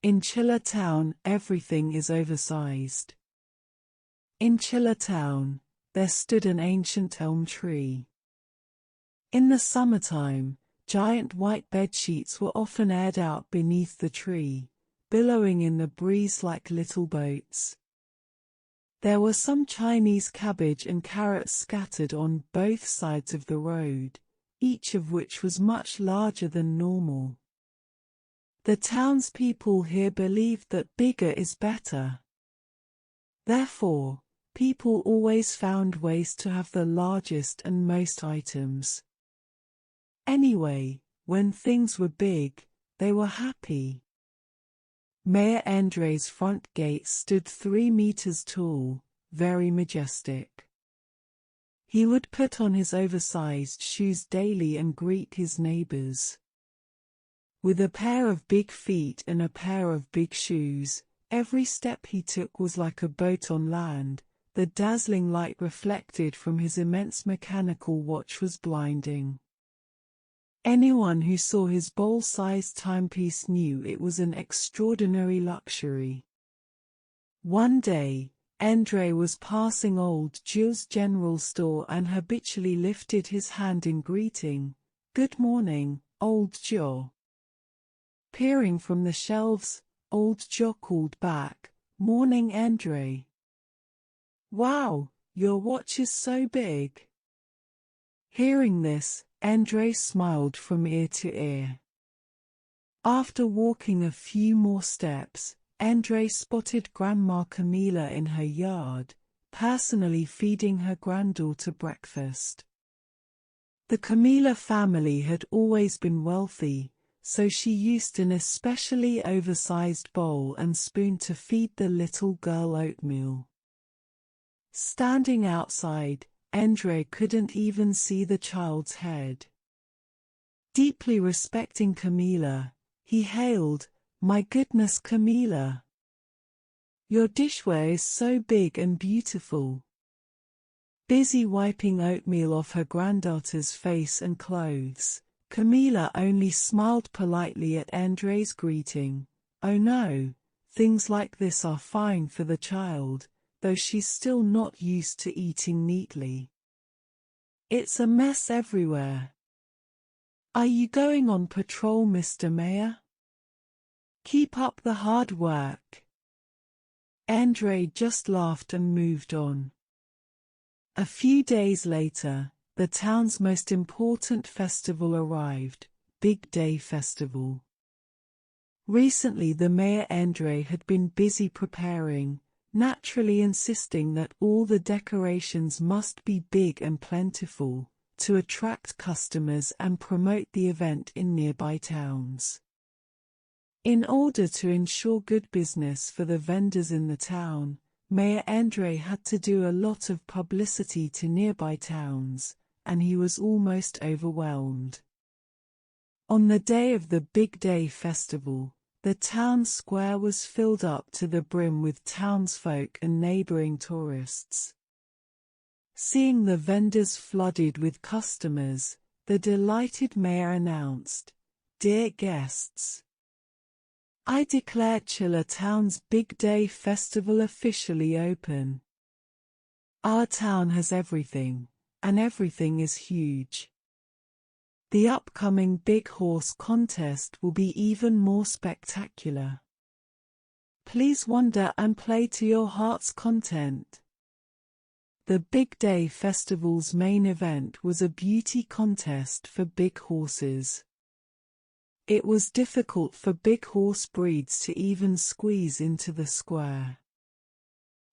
In Qile town, everything is oversized. In Qile town, there stood an ancient elm tree. In the summertime, giant white bedsheets were often aired out beneath the tree, billowing in the breeze like little boats. There were some Chinese cabbage and carrots scattered on both sides of the road, each of which was much larger than normal. The townspeople here believed that bigger is better. Therefore, people always found ways to have the largest and most items. Anyway, when things were big, they were happy. Mayor André's front gate stood 3 meters tall, very majestic. He would put on his oversized shoes daily and greet his neighbors. With a pair of big feet and a pair of big shoes, every step he took was like a boat on land. The dazzling light reflected from his immense mechanical watch was blinding. Anyone who saw his bowl-sized timepiece knew it was an extraordinary luxury. One day, André was passing old Qile's general store and habitually lifted his hand in greeting. "Good morning, old Qile." Peering from the shelves, old Qile called back, "Morning, André." "Wow, your watch is so big." Hearing this, André smiled from ear to ear. After walking a few more steps, André spotted Grandma Qile in her yard, personally feeding her granddaughter breakfast. The Qile family had always been wealthy, so she used an especially oversized bowl and spoon to feed the little girl oatmeal. Standing outside, André couldn't even see the child's head. Deeply respecting Qile, he hailed, "My goodness, Qile! Your dishware is so big and beautiful." Busy wiping oatmeal off her granddaughter's face and clothes, Qile only smiled politely at André's greeting. "Oh no, things like this are fine for the child, though she's still not used to eating neatly. It's a mess everywhere." "Are you going on patrol, Mr. Mayor?" "Keep up the hard work." André just laughed and moved on. A few days later, the town's most important festival arrived, Big Day Festival. Recently the Mayor André had been busy preparing, naturally insisting that all the decorations must be big and plentiful, to attract customers and promote the event in nearby towns. In order to ensure good business for the vendors in the town, Mayor André had to do a lot of publicity to nearby towns, and he was almost overwhelmed. On the day of the Big Day Festival, the town square was filled up to the brim with townsfolk and neighboring tourists. Seeing the vendors flooded with customers, the delighted mayor announced, "Dear guests, I declare Qile Town's Big Day Festival officially open. Our town has everything, and everything is huge. The upcoming Big Horse Contest will be even more spectacular. Please wander and play to your heart's content." The Big Day Festival's main event was a beauty contest for big horses. It was difficult for big horse breeds to even squeeze into the square.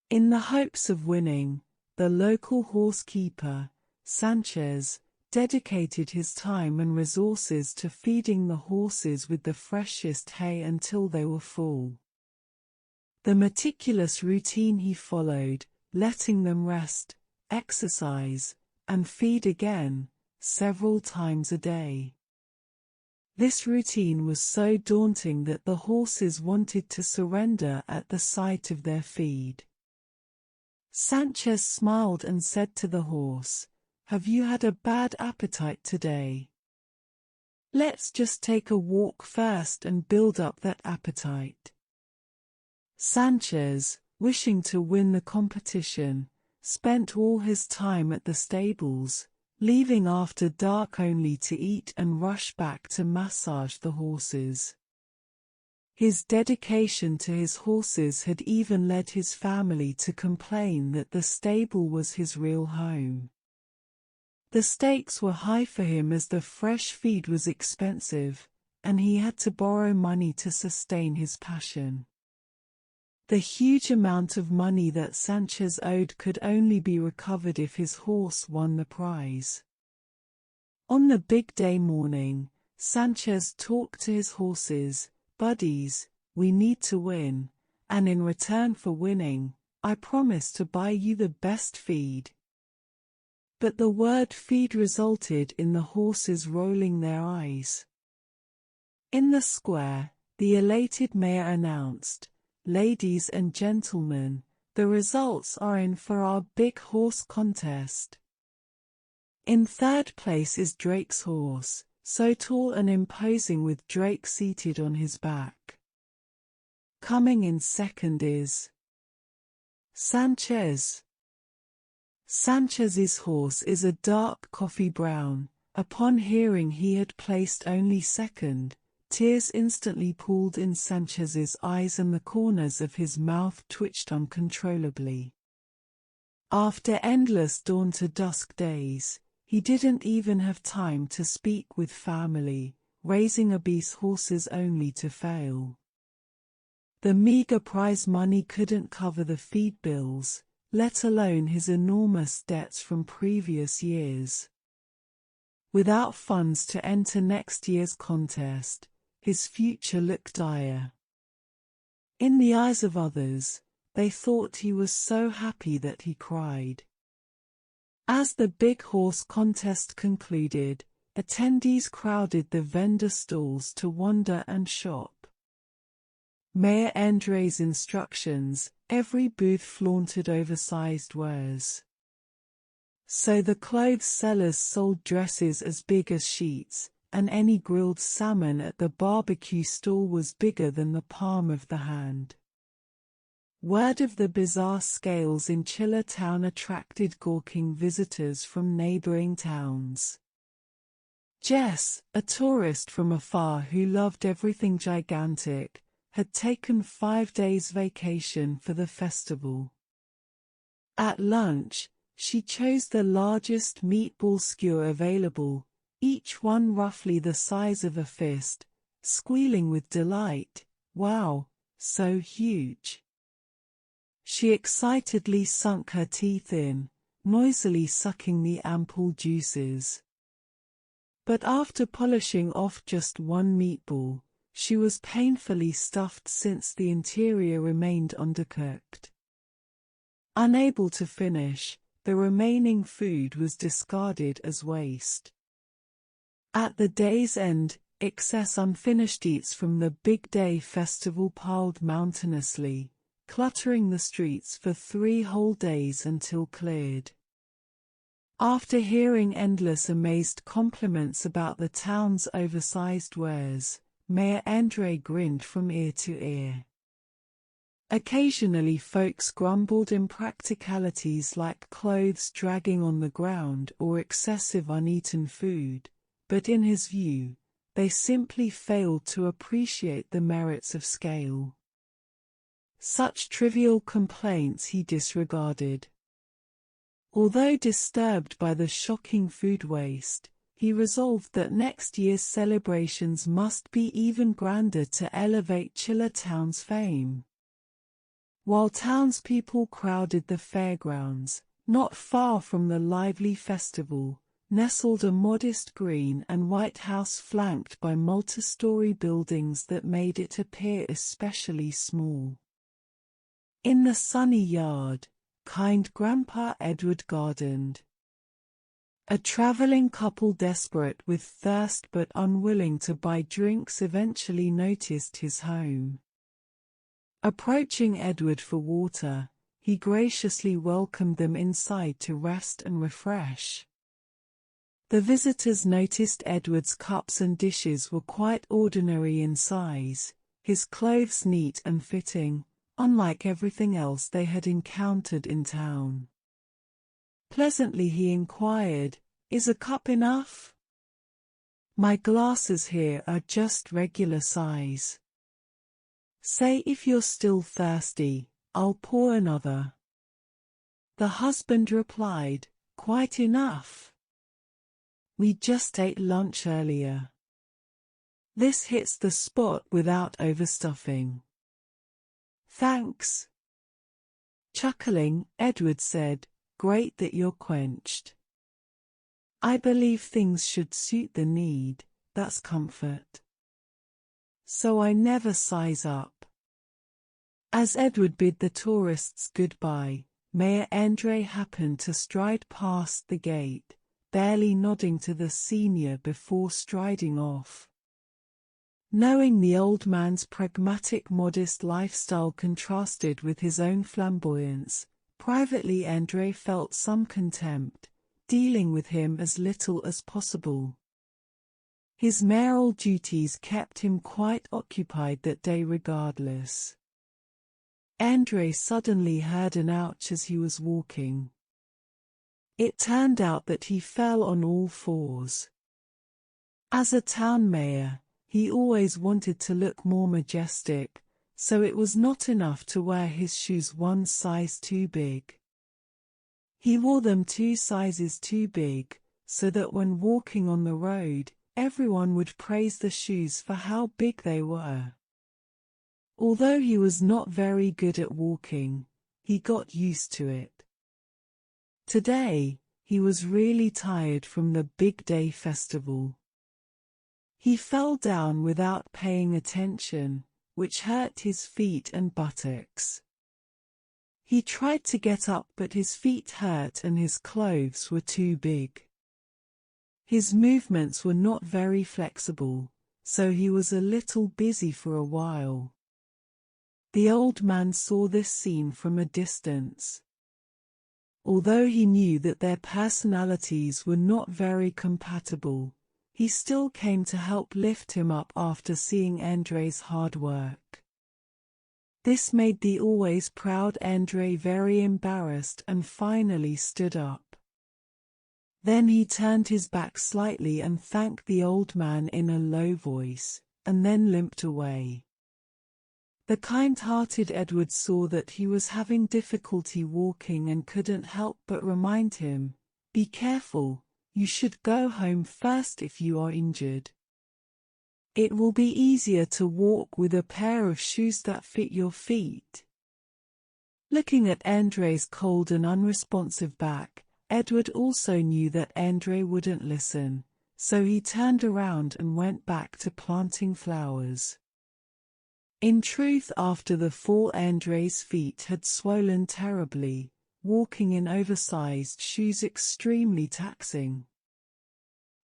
In the hopes of winning, the local horsekeeper, Sanchez, dedicated his time and resources to feeding the horses with the freshest hay until they were full. The meticulous routine he followed, letting them rest, exercise, and feed again, several times a day. This routine was so daunting that the horses wanted to surrender at the sight of their feed. Sanchez smiled and said to the horse, "Have you had a bad appetite today? Let's just take a walk first and build up that appetite." Sanchez, wishing to win the competition, spent all his time at the stables, leaving after dark only to eat and rush back to massage the horses. His dedication to his horses had even led his family to complain that the stable was his real home. The stakes were high for him as the fresh feed was expensive, and he had to borrow money to sustain his passion. The huge amount of money that Sanchez owed could only be recovered if his horse won the prize. On the big day morning, Sanchez talked to his horses, "Buddies, we need to win, and in return for winning, I promise to buy you the best feed." But the word feed resulted in the horses rolling their eyes. In the square, the elated mayor announced, "Ladies and gentlemen, the results are in for our big horse contest. In third place is Drake's horse, so tall and imposing with Drake seated on his back. Coming in second is Sanchez. Sanchez's horse is a dark coffee brown. Upon hearing he had placed only second, tears instantly pooled in Sanchez's eyes and the corners of his mouth twitched uncontrollably. After endless dawn to dusk days, he didn't even have time to speak with family, raising obese horses only to fail. The meager prize money couldn't cover the feed bills, let alone his enormous debts from previous years. Without funds to enter next year's contest, his future looked dire. In the eyes of others, they thought he was so happy that he cried. As the big horse contest concluded, attendees crowded the vendor stalls to wander and shop. Mayor André's instructions, every booth flaunted oversized wares. So the clothes sellers sold dresses as big as sheets, and any grilled salmon at the barbecue stall was bigger than the palm of the hand. Word of the bizarre scales in Chilterns attracted gawking visitors from neighboring towns. Jess, a tourist from afar who loved everything gigantic, had taken 5 days vacation for the festival. At lunch, she chose the largest meatball skewer available, each one roughly the size of a fist, squealing with delight, "Wow, so huge." She excitedly sunk her teeth in, noisily sucking the ample juices. But after polishing off just one meatball, she was painfully stuffed since the interior remained undercooked. Unable to finish, the remaining food was discarded as waste. At the day's end, excess unfinished eats from the Big Day Festival piled mountainously, cluttering the streets for 3 whole days until cleared. After hearing endless amazed compliments about the town's oversized wares, Mayor André grinned from ear to ear. Occasionally folks grumbled impracticalities like clothes dragging on the ground or excessive uneaten food, but in his view, they simply failed to appreciate the merits of scale. Such trivial complaints he disregarded. Although disturbed by the shocking food waste, he resolved that next year's celebrations must be even grander to elevate Chilterns' fame. While townspeople crowded the fairgrounds, not far from the lively festival, nestled a modest green and white house flanked by multi-story buildings that made it appear especially small. In the sunny yard, kind Grandpa Edward gardened. A traveling couple desperate with thirst but unwilling to buy drinks eventually noticed his home. Approaching Edward for water, he graciously welcomed them inside to rest and refresh. The visitors noticed Edward's cups and dishes were quite ordinary in size, his clothes neat and fitting, unlike everything else they had encountered in town. Pleasantly he inquired, "Is a cup enough? My glasses here are just regular size. Say if you're still thirsty, I'll pour another." The husband replied, "Quite enough. We just ate lunch earlier. This hits the spot without overstuffing." "Thanks." Chuckling, Edward said, "Great that you're quenched. I believe things should suit the need, that's comfort. So I never size up." As Edward bid the tourists goodbye, Mayor André happened to stride past the gate, barely nodding to the senior before striding off. Knowing the old man's pragmatic, modest lifestyle contrasted with his own flamboyance, privately André felt some contempt, dealing with him as little as possible. His mayoral duties kept him quite occupied that day regardless. André suddenly heard an ouch as he was walking. It turned out that he fell on all fours. As a town mayor, he always wanted to look more majestic, so it was not enough to wear his shoes one size too big. He wore them 2 sizes too big, so that when walking on the road, everyone would praise the shoes for how big they were. Although he was not very good at walking, he got used to it. Today, he was really tired from the Big Day festival. He fell down without paying attention, which hurt his feet and buttocks. He tried to get up but his feet hurt and his clothes were too big. His movements were not very flexible, so he was a little busy for a while. The old man saw this scene from a distance. Although he knew that their personalities were not very compatible, he still came to help lift him up after seeing André's hard work. This made the always proud André very embarrassed and finally stood up. Then he turned his back slightly and thanked the old man in a low voice, and then limped away. The kind-hearted Edward saw that he was having difficulty walking and couldn't help but remind him, "Be careful, you should go home first if you are injured. It will be easier to walk with a pair of shoes that fit your feet." Looking at André's cold and unresponsive back, Edward also knew that André wouldn't listen, so he turned around and went back to planting flowers. In truth, after the fall André's feet had swollen terribly, walking in oversized shoes extremely taxing.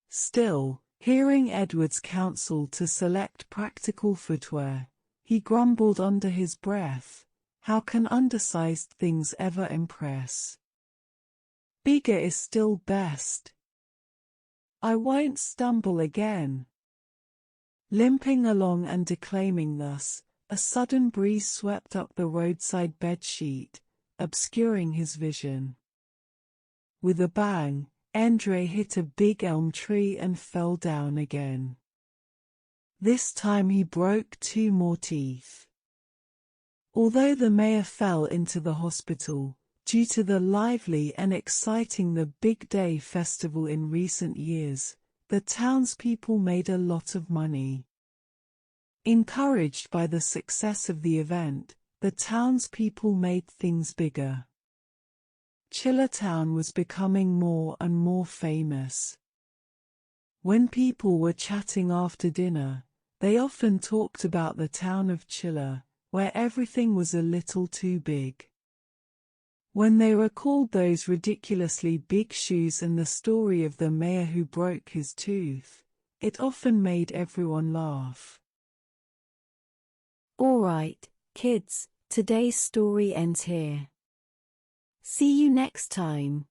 Still, hearing Edward's counsel to select practical footwear, he grumbled under his breath, "How can undersized things ever impress? Bigger is still best. I won't stumble again." Limping along and declaiming thus, a sudden breeze swept up the roadside bedsheet, obscuring his vision. With a bang, André hit a big elm tree and fell down again. This time he broke 2 more teeth. Although the mayor fell into the hospital, due to the lively and exciting the Big Day festival in recent years, the townspeople made a lot of money. Encouraged by the success of the event, the townspeople made things bigger. Chilterns was becoming more and more famous. When people were chatting after dinner, they often talked about the town of Qile, where everything was a little too big. When they recalled those ridiculously big shoes and the story of the mayor who broke his tooth, it often made everyone laugh. Alright, kids, today's story ends here. See you next time.